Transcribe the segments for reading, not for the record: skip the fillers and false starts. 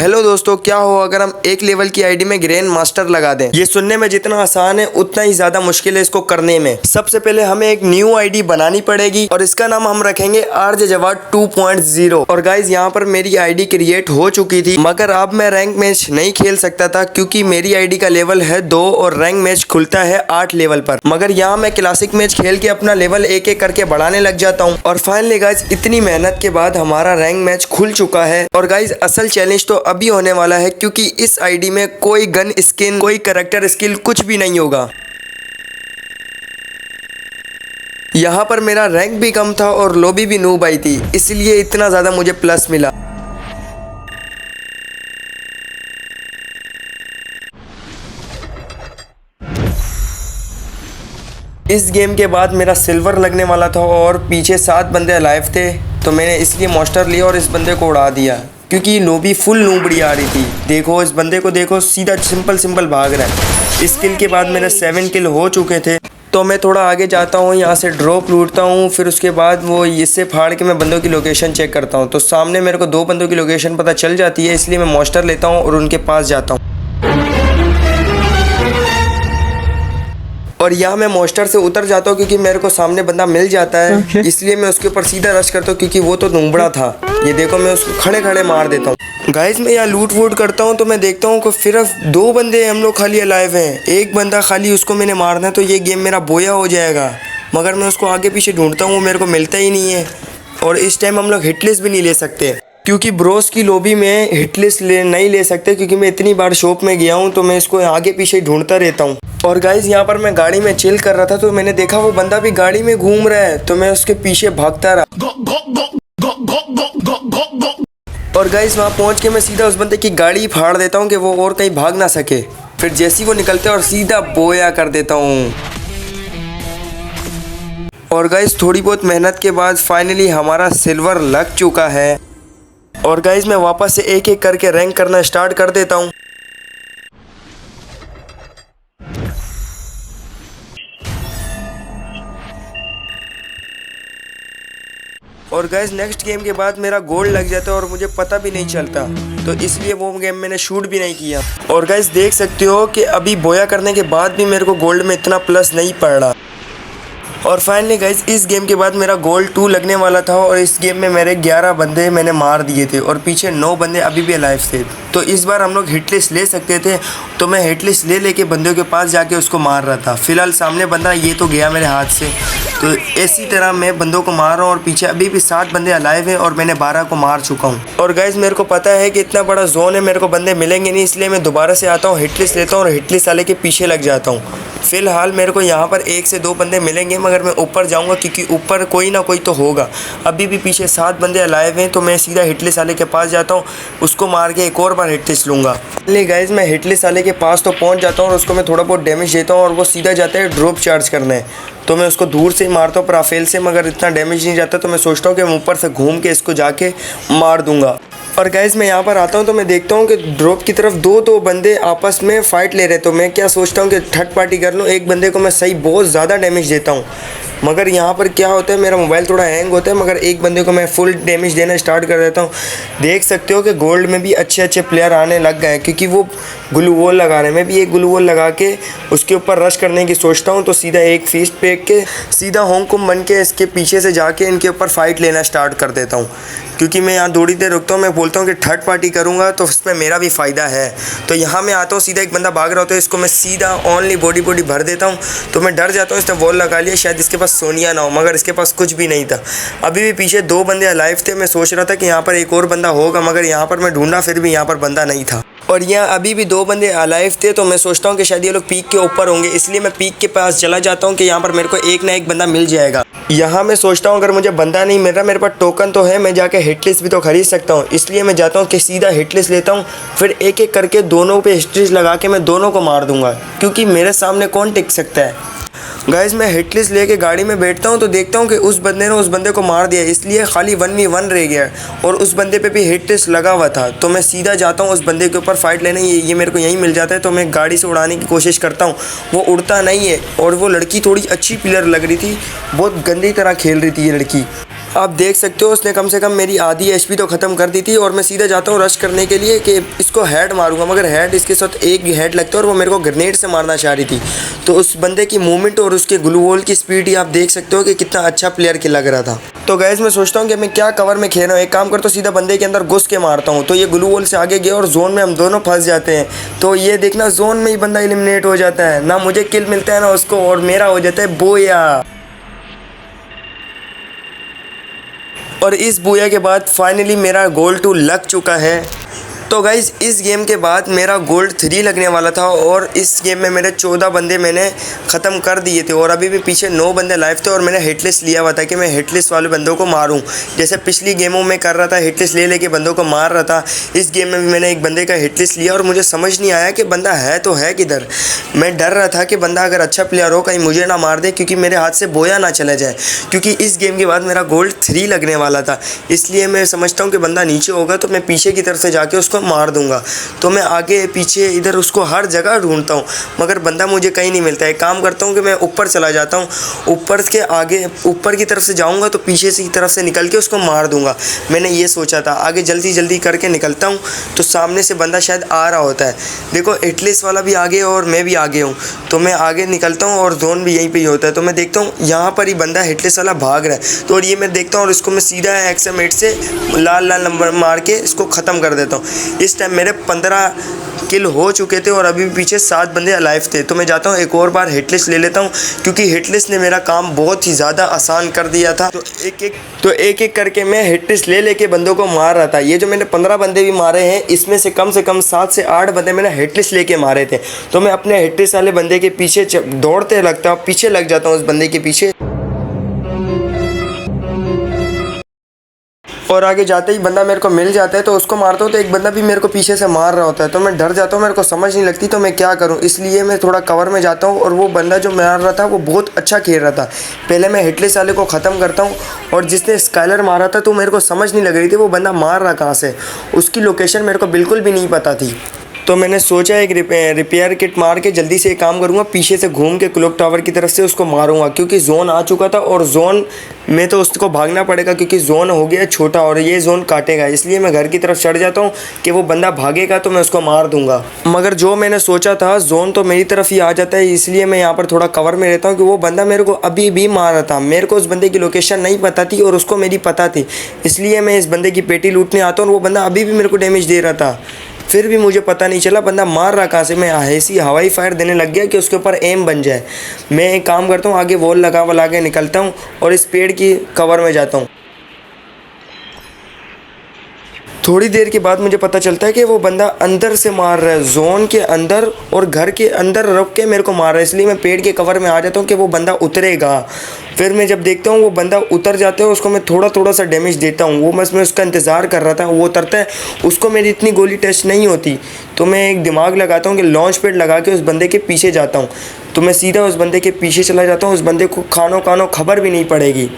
Hello दोस्तों, क्या हो अगर हम एक लेवल की आईडी में ग्रैंड मास्टर लगा दें। ये सुनने में जितना आसान है उतना ही ज्यादा मुश्किल है इसको करने में। सबसे पहले हमें एक न्यू आईडी बनानी पड़ेगी और इसका नाम हम रखेंगे आरजे जवाद 2.0। और गाइज यहाँ पर मेरी आईडी क्रिएट हो चुकी थी, मगर अब मैं रैंक मैच नहीं खेल सकता था क्योंकि मेरी आईडी का लेवल है 2 और रैंक मैच खुलता है 8 लेवल पर। मगर यहाँ मैं क्लासिक मैच खेल के अपना लेवल एक एक करके बढ़ाने लग जाता हूँ। और फाइनली गाइज इतनी मेहनत के बाद हमारा रैंक मैच खुल चुका है। और गाइज असल चैलेंज तो अभी होने वाला है क्योंकि इस आईडी में कोई गन स्किन, कोई कैरेक्टर स्किल कुछ भी नहीं होगा। यहाँ पर मेरा रैंक भी कम था और लॉबी भी नूब आई थी, इसलिए इतना ज़्यादा मुझे प्लस मिला। इस गेम के बाद मेरा सिल्वर लगने वाला था और पीछे 7 बंदे अलाइव थे, तो मैंने इसलिए मॉन्स्टर लिया और इस बंदे को उड़ा दिया क्योंकि लॉबी फुल नूबड़ी आ रही थी। देखो इस बंदे को, देखो सीधा सिंपल भाग रहा है। इस किल के बाद मेरे 7 किल हो चुके थे, तो मैं थोड़ा आगे जाता हूँ, यहाँ से ड्रॉप लूटता हूँ, फिर उसके बाद वो इससे फाड़ के मैं बंदों की लोकेशन चेक करता हूँ। तो सामने मेरे को 2 बंदों की लोकेशन पता चल जाती है, इसलिए मैं मॉन्स्टर लेता हूँ और उनके पास जाता हूँ। और यहाँ मैं मॉन्स्टर से उतर जाता हूँ क्योंकि मेरे को सामने बंदा मिल जाता है, इसलिए मैं उसके ऊपर सीधा रश करता हूँ क्योंकि वो तो नूबड़ा था। ये देखो मैं उसको खड़े खड़े मार देता हूँ। गाइस मैं यहाँ लूट वूट करता हूँ तो मैं देखता हूँ कि सिर्फ 2 बंदे हम लोग खाली अलाइव हैं। एक बंदा खाली, उसको मैंने मारना है तो ये गेम मेरा बोया हो जाएगा। मगर मैं उसको आगे पीछे ढूंढता हूँ, वो मेरे को मिलता ही नहीं है। और इस टाइम हम लोग हिटलिस्ट भी नहीं ले सकते क्योंकि ब्रोस की लॉबी में हिटलिस्ट नहीं ले सकते क्योंकि मैं इतनी बार शॉप में गया हूँ, तो मैं इसको आगे पीछे ढूंढता रहता हूँ। और गाइज यहाँ पर मैं गाड़ी में चिल कर रहा था तो मैंने देखा वो बंदा भी गाड़ी में घूम रहा है, तो मैं उसके पीछे भागता रहा। और गाइज वहाँ पहुँच के मैं सीधा उस बंदे की गाड़ी फाड़ देता हूँ कि वो और कहीं भाग ना सके। फिर जैसे ही वो निकलते हैं और सीधा बोया कर देता हूँ। और गाइज थोड़ी बहुत मेहनत के बाद फाइनली हमारा सिल्वर लग चुका है। और गाइज मैं वापस से एक एक करके रैंक करना स्टार्ट कर देता हूँ। और गाइज नेक्स्ट गेम के बाद मेरा गोल्ड लग जाता है और मुझे पता भी नहीं चलता, तो इसलिए वो गेम मैंने शूट भी नहीं किया। और गाइज देख सकते हो कि अभी बोया करने के बाद भी मेरे को गोल्ड में इतना प्लस नहीं पड़ रहा। और फाइनली गाइज इस गेम के बाद मेरा गोल्ड 2 लगने वाला था और इस गेम में मेरे 11 बंदे मैंने मार दिए थे और पीछे 9 बंदे अभी भी अलाइव थे। तो इस बार हम लोग हिटलिस्ट ले सकते थे, तो मैं हिटलिस्ट ले लेके बंदों के पास जाके उसको मार रहा था। फिलहाल सामने बंदा ये तो गया मेरे हाथ से, तो इसी तरह मैं बंदों को मार रहा हूँ और पीछे अभी भी 7 बंदे अलाइव हैं और मैंने 12 को मार चुका हूँ। और गाइज मेरे को पता है कि इतना बड़ा जोन है, मेरे को बंदे मिलेंगे नहीं, इसलिए मैं दोबारा से आता हूँ, हिटलिस्ट लेता हूँ और हिटलिस्ट वाले के पीछे लग जाता हूँ। फिलहाल मेरे को यहाँ पर 1 से 2 बंदे मिलेंगे, मगर मैं ऊपर जाऊँगा क्योंकि ऊपर कोई ना कोई तो होगा। अभी भी पीछे 7 बंदे अलाइव हैं, तो मैं सीधा हिटलिस्ट वाले के पास जाता हूँ, उसको मार के एक और बार हिटलिस्ट लूँगा। नहीं गाइज मैं हिटलिस्ट वाले के पास तो पहुँच जाता हूँ और उसको मैं थोड़ा बहुत डैमेज देता हूँ और वो सीधा जाता है ड्रॉप चार्ज करने, तो मैं उसको दूर से ही मारता हूँ राफेल से, मगर इतना डैमेज नहीं जाता। तो मैं सोचता हूँ कि मैं ऊपर से घूम के इसको जाके मार दूंगा। और गाइज मैं यहाँ पर आता हूँ तो मैं देखता हूँ कि ड्रॉप की तरफ 2 बंदे आपस में फ़ाइट ले रहे, तो मैं क्या सोचता हूँ कि थर्ड पार्टी कर लूँ। एक बंदे को मैं सही बहुत ज़्यादा डैमेज देता हूँ, मगर यहाँ पर क्या होता है मेरा मोबाइल थोड़ा हैंग होता है, मगर एक बंदे को मैं फुल डैमेज देना स्टार्ट कर देता हूँ। देख सकते हो कि गोल्ड में भी अच्छे प्लेयर आने लग गए हैं क्योंकि वो ग्लू वॉल लगा रहे हैं। मैं भी एक ग्लू वॉल लगा के उसके ऊपर रश करने की सोचता हूँ, तो सीधा एक फीस्ट फेंक के सीधा होंगकुम बन के इसके पीछे से जाके इनके ऊपर फाइट लेना स्टार्ट कर देता हूँ। क्योंकि मैं यहाँ थोड़ी देर रुकता हूँ, मैं बोलता हूँ कि थर्ड पार्टी करूँगा तो उस पर मेरा भी फ़ायदा है। तो यहाँ मैं आता हूँ, सीधा एक बंदा भाग रहा होता है, इसको मैं सीधा ओनली बॉडी भर देता हूँ। तो मैं डर जाता हूँ, इसने वॉल लगा लिया, शायद इसके पास सोनिया ना हो, मगर इसके पास कुछ भी नहीं था। अभी भी पीछे 2 बंदे अलाइव थे, मैं सोच रहा था कि यहाँ पर एक और बंदा होगा, मगर यहाँ पर मैं ढूंढा, फिर भी यहाँ पर बंदा नहीं था। और यहाँ अभी भी 2 बंदे अलाइव थे, तो मैं सोचता हूँ कि शायद ये लोग पीक के ऊपर होंगे, इसलिए मैं पीक के पास चला जाता हूँ कि यहाँ पर मेरे को एक ना एक बंदा मिल जाएगा। यहाँ मैं सोचता हूँ अगर मुझे बंदा नहीं मिल रहा, मेरे पास टोकन तो है, मैं जाके हिटलिस्ट भी तो खरीद सकता हूँ, इसलिए मैं जाता हूँ कि सीधा हिटलिस्ट लेता हूँ। फिर एक एक करके दोनों पे हिटलिस्ट लगा के मैं दोनों को मार दूंगा क्योंकि मेरे सामने कौन टिक सकता है। गाइज मैं हिटलिस्ट लेके गाड़ी में बैठता हूँ तो देखता हूँ कि उस बंदे ने उस बंदे को मार दिया, इसलिए खाली 1v1 रह गया और उस बंदे पे भी हिटलिस्ट लगा हुआ था। तो मैं सीधा जाता हूँ उस बंदे के ऊपर फाइट लेने, ये मेरे को यहीं मिल जाता है, तो मैं गाड़ी से उड़ाने की कोशिश करता हूँ। वो उड़ता नहीं है और वो लड़की थोड़ी अच्छी प्लेयर लग रही थी, बहुत गंदी तरह खेल रही थी ये लड़की। आप देख सकते हो उसने कम से कम मेरी आधी एचपी तो ख़त्म कर दी थी और मैं सीधा जाता हूँ रश करने के लिए कि इसको हेड मारूंगा, मगर हेड इसके साथ एक हेड लगता है और वो मेरे को ग्रेनेड से मारना चाह रही थी। तो उस बंदे की मूवमेंट और उसके ग्लू वॉल की स्पीड ही आप देख सकते हो कि कितना अच्छा प्लेयर की लग रहा था। तो गैस मैं सोचता हूँ कि मैं क्या कवर में खेल रहा हूँ, एक काम करता हूँ सीधा बंदे के अंदर घुस के मारता हूँ। तो ये ग्लू वॉल से आगे गया और जोन में हम दोनों फंस जाते हैं। तो ये देखना जोन में ही बंदा एलिमिनेट हो जाता है, ना मुझे किल मिलता है ना उसको, और मेरा हो जाता है बोया। और इस बूया के बाद फाइनली मेरा गोल्ड 2 लग चुका है। तो गाइज़ इस गेम के बाद मेरा गोल्ड 3 लगने वाला था और इस गेम में मेरे 14 बंदे मैंने ख़त्म कर दिए थे और अभी भी पीछे 9 बंदे लाइव थे और मैंने हिटलिस्ट लिया हुआ था कि मैं हिटलिस्ट वाले बंदों को मारूं। जैसे पिछली गेमों में कर रहा था, हिटलिस्ट ले लेके बंदों को मार रहा था, इस गेम में भी मैंने एक बंदे का हिटलिस्ट लिया और मुझे समझ नहीं आया कि बंदा है तो है किधर। मैं डर रहा था कि बंदा अगर अच्छा प्लेयर हो कहीं मुझे ना मार दे, क्योंकि मेरे हाथ से बोया ना चला जाए, क्योंकि इस गेम के बाद मेरा गोल्ड 3 लगने वाला था। इसलिए मैं समझता हूँ कि बंदा नीचे होगा तो मैं पीछे की तरफ से जाके उसको मार दूंगा। तो मैं आगे पीछे इधर उसको हर जगह ढूंढता हूँ मगर बंदा मुझे कहीं नहीं मिलता है। एक काम करता हूँ कि मैं ऊपर चला जाता हूँ, ऊपर के आगे ऊपर की तरफ से जाऊँगा तो पीछे से की तरफ से निकल के उसको मार दूंगा। मैंने ये सोचा था, आगे जल्दी जल्दी करके निकलता हूँ तो सामने से बंदा शायद आ रहा होता है। देखो एटलीस्ट वाला भी आगे और मैं भी आगे हूँ, तो मैं आगे निकलता हूँ और जोन भी यहीं पे ही होता है। तो मैं देखता हूँ यहाँ पर ही बंदा हिटलेस वाला भाग रहा है, तो और ये मैं देखता हूँ और इसको मैं सीधा XM8 से लाल लाल नंबर मार के इसको ख़त्म कर देता हूँ। इस टाइम मेरे 15 किल हो चुके थे और अभी भी पीछे 7 बंदे अलाइव थे। तो मैं जाता हूँ एक और बार हिटलिस्ट ले लेता हूँ, क्योंकि हिटलिस्ट ने मेरा काम बहुत ही ज़्यादा आसान कर दिया था। तो एक एक करके मैं हिटलिस्ट ले लेके बंदों को मार रहा था। ये जो मैंने 15 बंदे भी मारे हैं, इसमें से कम 7 से 8 बंदे मैंने हिटलिस्ट लेके मारे थे। तो मैं अपने हिटलिस्ट वाले बंदे के पीछे दौड़ते लगता हूँ, पीछे लग जाता हूँ उस बंदे के पीछे, और आगे जाते ही बंदा मेरे को मिल जाता है तो उसको मारता हूँ। तो एक बंदा भी मेरे को पीछे से मार रहा होता है, तो मैं डर जाता हूँ, मेरे को समझ नहीं लगती तो मैं क्या करूँ। इसलिए मैं थोड़ा कवर में जाता हूँ और वो बंदा जो मार रहा था वो बहुत अच्छा खेल रहा था। पहले मैं हिटलिस्ट वाले को ख़त्म करता हूँ और जिसने स्काइलर मारा था तो मेरे को समझ नहीं लग रही थी वो बंदा मार रहा कहाँ से, उसकी लोकेशन मेरे को बिल्कुल भी नहीं पता थी। तो मैंने सोचा एक रिपेयर किट मार के जल्दी से एक काम करूँगा, पीछे से घूम के क्लॉक टावर की तरफ से उसको मारूंगा, क्योंकि जोन आ चुका था और जोन में तो उसको भागना पड़ेगा क्योंकि जोन हो गया छोटा और ये जोन काटेगा। इसलिए मैं घर की तरफ चढ़ जाता हूँ कि वो बंदा भागेगा तो मैं उसको मार दूंगा। मगर जो मैंने सोचा था जोन तो मेरी तरफ ही आ जाता है, इसलिए मैं यहाँ पर थोड़ा कवर में रहता हूँ कि वो बंदा मेरे को अभी भी मार रहा था। मेरे को उस बंदे की लोकेशन नहीं पता थी और उसको मेरी पता थी, इसलिए मैं इस बंदे की पेटी लूटने आता हूँ और वो बंदा अभी भी मेरे को डैमेज दे रहा था। फिर भी मुझे पता नहीं चला बंदा मार रहा कहाँ से। मैं ऐसी हवाई फायर देने लग गया कि उसके ऊपर एम बन जाए। मैं एक काम करता हूँ, आगे वॉल लगा के निकलता हूँ और इस पेड़ की कवर में जाता हूँ। थोड़ी देर के बाद मुझे पता चलता है कि वो बंदा अंदर से मार रहा है, जोन के अंदर और घर के अंदर रुक के मेरे को मार रहा है। इसलिए मैं पेड़ के कवर में आ जाता हूँ कि वो बंदा उतरेगा। फिर मैं जब देखता हूँ वो बंदा उतर जाता है, उसको मैं थोड़ा सा डैमेज देता हूँ। वो बस मैं उसका इंतज़ार कर रहा था, वो उतरता है, उसको मेरी इतनी गोली टच नहीं होती। तो मैं एक दिमाग लगाता हूँ कि लॉन्च पैड लगा के उस बंदे के पीछे जाता हूँ। तो मैं सीधा उस बंदे के पीछे चला जाता हूँ, उस बंदे को खानो खबर भी नहीं पड़ेगी।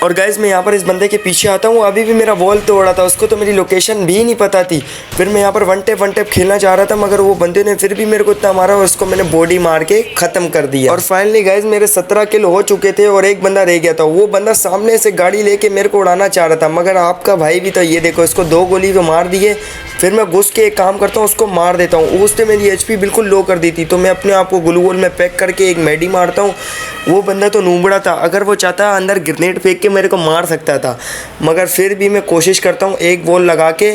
और गाइज़ मैं यहाँ पर इस बंदे के पीछे आता हूँ, अभी भी मेरा वॉल तोड़ा था, उसको तो मेरी लोकेशन भी नहीं पता थी। फिर मैं यहाँ पर वन टेप खेलना चाह रहा था, मगर वो बंदे ने फिर भी मेरे को इतना मारा और उसको मैंने बॉडी मार के ख़त्म कर दिया। और फाइनली गाइज़ मेरे 17 किल हो चुके थे और एक बंदा रह गया था। वो बंदा सामने से गाड़ी लेके मेरे को उड़ाना चाह रहा था, मगर आपका भाई भी तो ये देखो, इसको 2 गोली तो मार दिए। फिर मैं घुस के एक काम करता हूँ, उसको मार देता हूँ। उसने मेरी HP बिल्कुल लो कर दी थी, तो मैं अपने आप को ग्लू वॉल में पैक करके एक मेडी मारता हूँ। वो बंदा तो नूबड़ा था, अगर वो चाहता अंदर ग्रेनेड फेंक के मेरे को मार सकता था, मगर फिर भी मैं कोशिश करता हूँ एक वॉल लगा के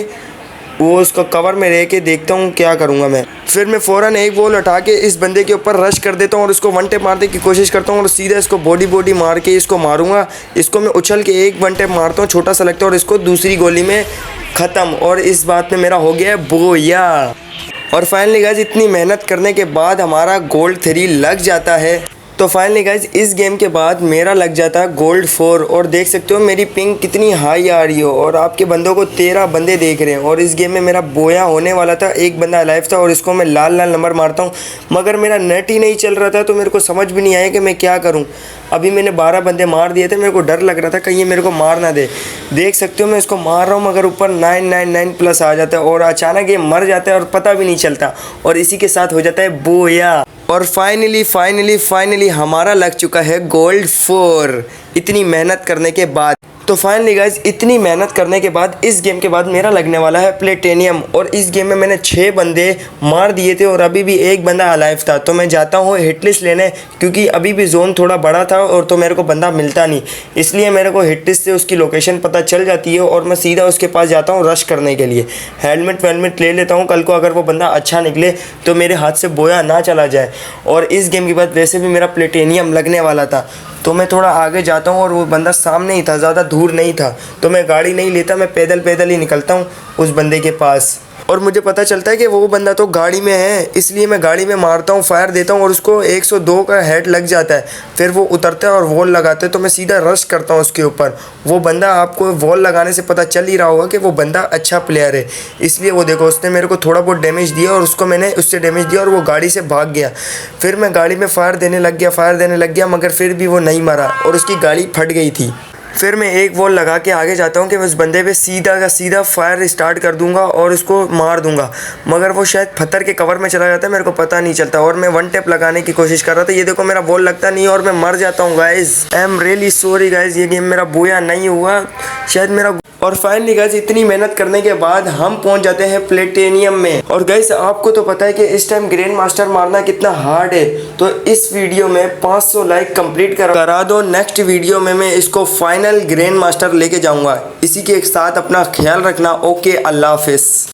वो उसको कवर में रह के देखता हूँ क्या करूँगा मैं। फिर मैं फ़ौरन एक वॉल उठा के इस बंदे के ऊपर रश कर देता हूँ और उसको वन टेप मारने की कोशिश करता हूँ और सीधा इसको बॉडी मार के इसको मारूंगा। इसको मैं उछल के एक वन टेप मारता हूँ, छोटा सा लगता है, और इसको दूसरी गोली में ख़त्म। और इस बात में मेरा हो गया है बोया। और फाइनली गाइस इतनी मेहनत करने के बाद हमारा गोल्ड 3 लग जाता है। तो फाइनली गाइज इस गेम के बाद मेरा लग जाता है गोल्ड 4। और देख सकते हो मेरी पिंग कितनी हाई आ रही हो और आपके बंदों को 13 बंदे देख रहे हैं। और इस गेम में मेरा बोया होने वाला था, एक बंदा लाइव था और इसको मैं लाल नंबर मारता हूँ, मगर मेरा नेट ही नहीं चल रहा था। तो मेरे को समझ भी नहीं आया कि मैं क्या करूँ। अभी मैंने 12 बंदे मार दिए थे, मेरे को डर लग रहा था कहीं ये मेरे को मार ना दे। देख सकते हो मैं इसको मार रहा हूँ, मगर ऊपर 999 प्लस आ जाता है और अचानक ये मर जाता है और पता भी नहीं चलता, और इसी के साथ हो जाता है बोया। और फाइनली हमारा लग चुका है गोल्ड 4 इतनी मेहनत करने के बाद। तो फाइनली गाइज इतनी मेहनत करने के बाद इस गेम के बाद मेरा लगने वाला है प्लेटिनियम। और इस गेम में मैंने 6 बंदे मार दिए थे और अभी भी एक बंदा अलाइव था। तो मैं जाता हूँ हिट लिस्ट लेने, क्योंकि अभी भी जोन थोड़ा बड़ा था और तो मेरे को बंदा मिलता नहीं, इसलिए मेरे को हिट लिस्ट से उसकी लोकेशन पता चल जाती है और मैं सीधा उसके पास जाता हूँ रश करने के लिए। हेलमेट वेलमेट ले लेता हूँ, कल को अगर वो बंदा अच्छा निकले तो मेरे हाथ से बोया ना चला जाए। और इस गेम के बाद वैसे भी मेरा प्लेटिनियम लगने वाला था, तो मैं थोड़ा आगे जाता हूँ और वो बंदा सामने ही था, ज़्यादा दूर नहीं था। तो मैं गाड़ी नहीं लेता, मैं पैदल ही निकलता हूँ उस बंदे के पास। और मुझे पता चलता है कि वो बंदा तो गाड़ी में है, इसलिए मैं गाड़ी में मारता हूँ, फायर देता हूँ और उसको 102 का हेड लग जाता है। फिर वो उतरता है और वॉल लगाते हैं, तो मैं सीधा रश करता हूँ उसके ऊपर। वो बंदा, आपको वॉल लगाने से पता चल ही रहा होगा कि वो बंदा अच्छा प्लेयर है, इसलिए वो देखो उसने मेरे को थोड़ा बहुत डैमेज दिया और उसको मैंने उससे डैमेज दिया और वो गाड़ी से भाग गया। फिर मैं गाड़ी में फायर देने लग गया मगर फिर भी वो नहीं मरा और उसकी गाड़ी फट गई थी। फिर मैं एक वॉल लगा के आगे जाता हूँ कि मैं उस बंदे पे सीधा का सीधा फायर स्टार्ट कर दूंगा और उसको मार दूंगा, मगर वो शायद पत्थर के कवर में चला जाता है, मेरे को पता नहीं चलता। और मैं 1 टैप लगाने की कोशिश कर रहा था, ये देखो मेरा वॉल लगता नहीं और मैं मर जाता हूँ guys. I am really sorry guys, ये गेम मेरा बोया नहीं हुआ शायद मेरा। और फाइनली गाइज इतनी मेहनत करने के बाद हम पहुंच जाते हैं प्लेटिनियम में। और गाइज आपको तो पता है कि इस टाइम ग्रैंड मास्टर मारना कितना हार्ड है, तो इस वीडियो में 500 लाइक कंप्लीट करा दो। नेक्स्ट वीडियो में मैं इसको फाइनल ग्रैंड मास्टर लेके जाऊंगा। इसी के साथ अपना ख्याल रखना। ओके, अल्लाह हाफिज।